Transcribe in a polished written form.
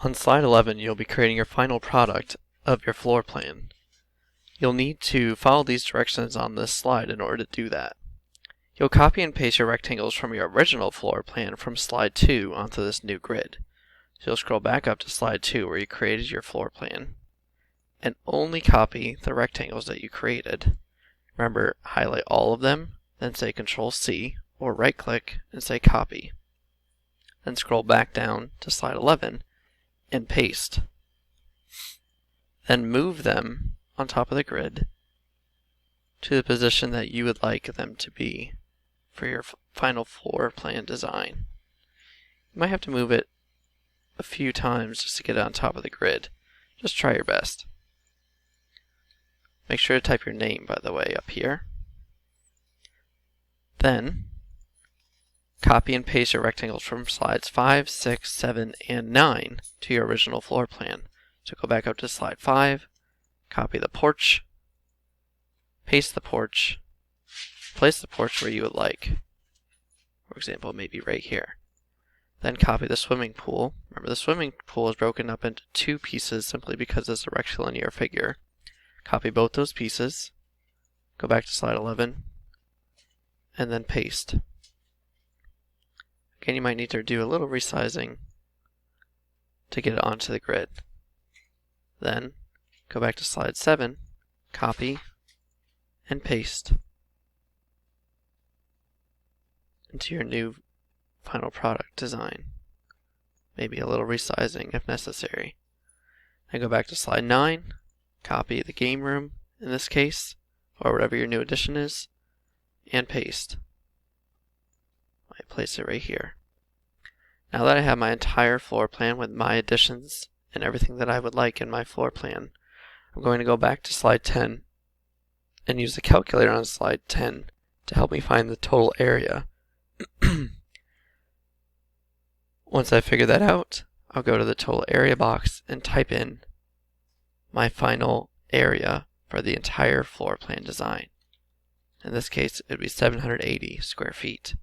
On slide 11, you'll be creating your final product of your floor plan. You'll need to follow these directions on this slide in order to do that. You'll copy and paste your rectangles from your original floor plan from slide 2 onto this new grid. So you'll scroll back up to slide 2 where you created your floor plan, and only copy the rectangles that you created. Remember, highlight all of them, then say Control-C, or right-click and say Copy. Then scroll back down to slide 11 and paste. Then move them on top of the grid to the position that you would like them to be for your final floor plan design. You might have to move it a few times just to get it on top of the grid. Just try your best. Make sure to type your name, by the way, up here. Then copy and paste your rectangles from slides 5, 6, 7, and 9 to your original floor plan. So go back up to slide 5, copy the porch, paste the porch, place the porch where you would like. For example, maybe right here. Then copy the swimming pool. Remember, the swimming pool is broken up into two pieces simply because it's a rectilinear figure. Copy both those pieces, go back to slide 11, and then paste. Again, you might need to do a little resizing to get it onto the grid. Then go back to slide 7, copy, and paste into your new final product design. Maybe a little resizing if necessary. Then go back to slide 9, copy the game room in this case, or whatever your new addition is, and paste. I place it right here. Now that I have my entire floor plan with my additions and everything that I would like in my floor plan, I'm going to go back to slide 10 and use the calculator on slide 10 to help me find the total area. Once I figure that out, I'll go to the total area box and type in my final area for the entire floor plan design. In this case, it would be 780 square feet.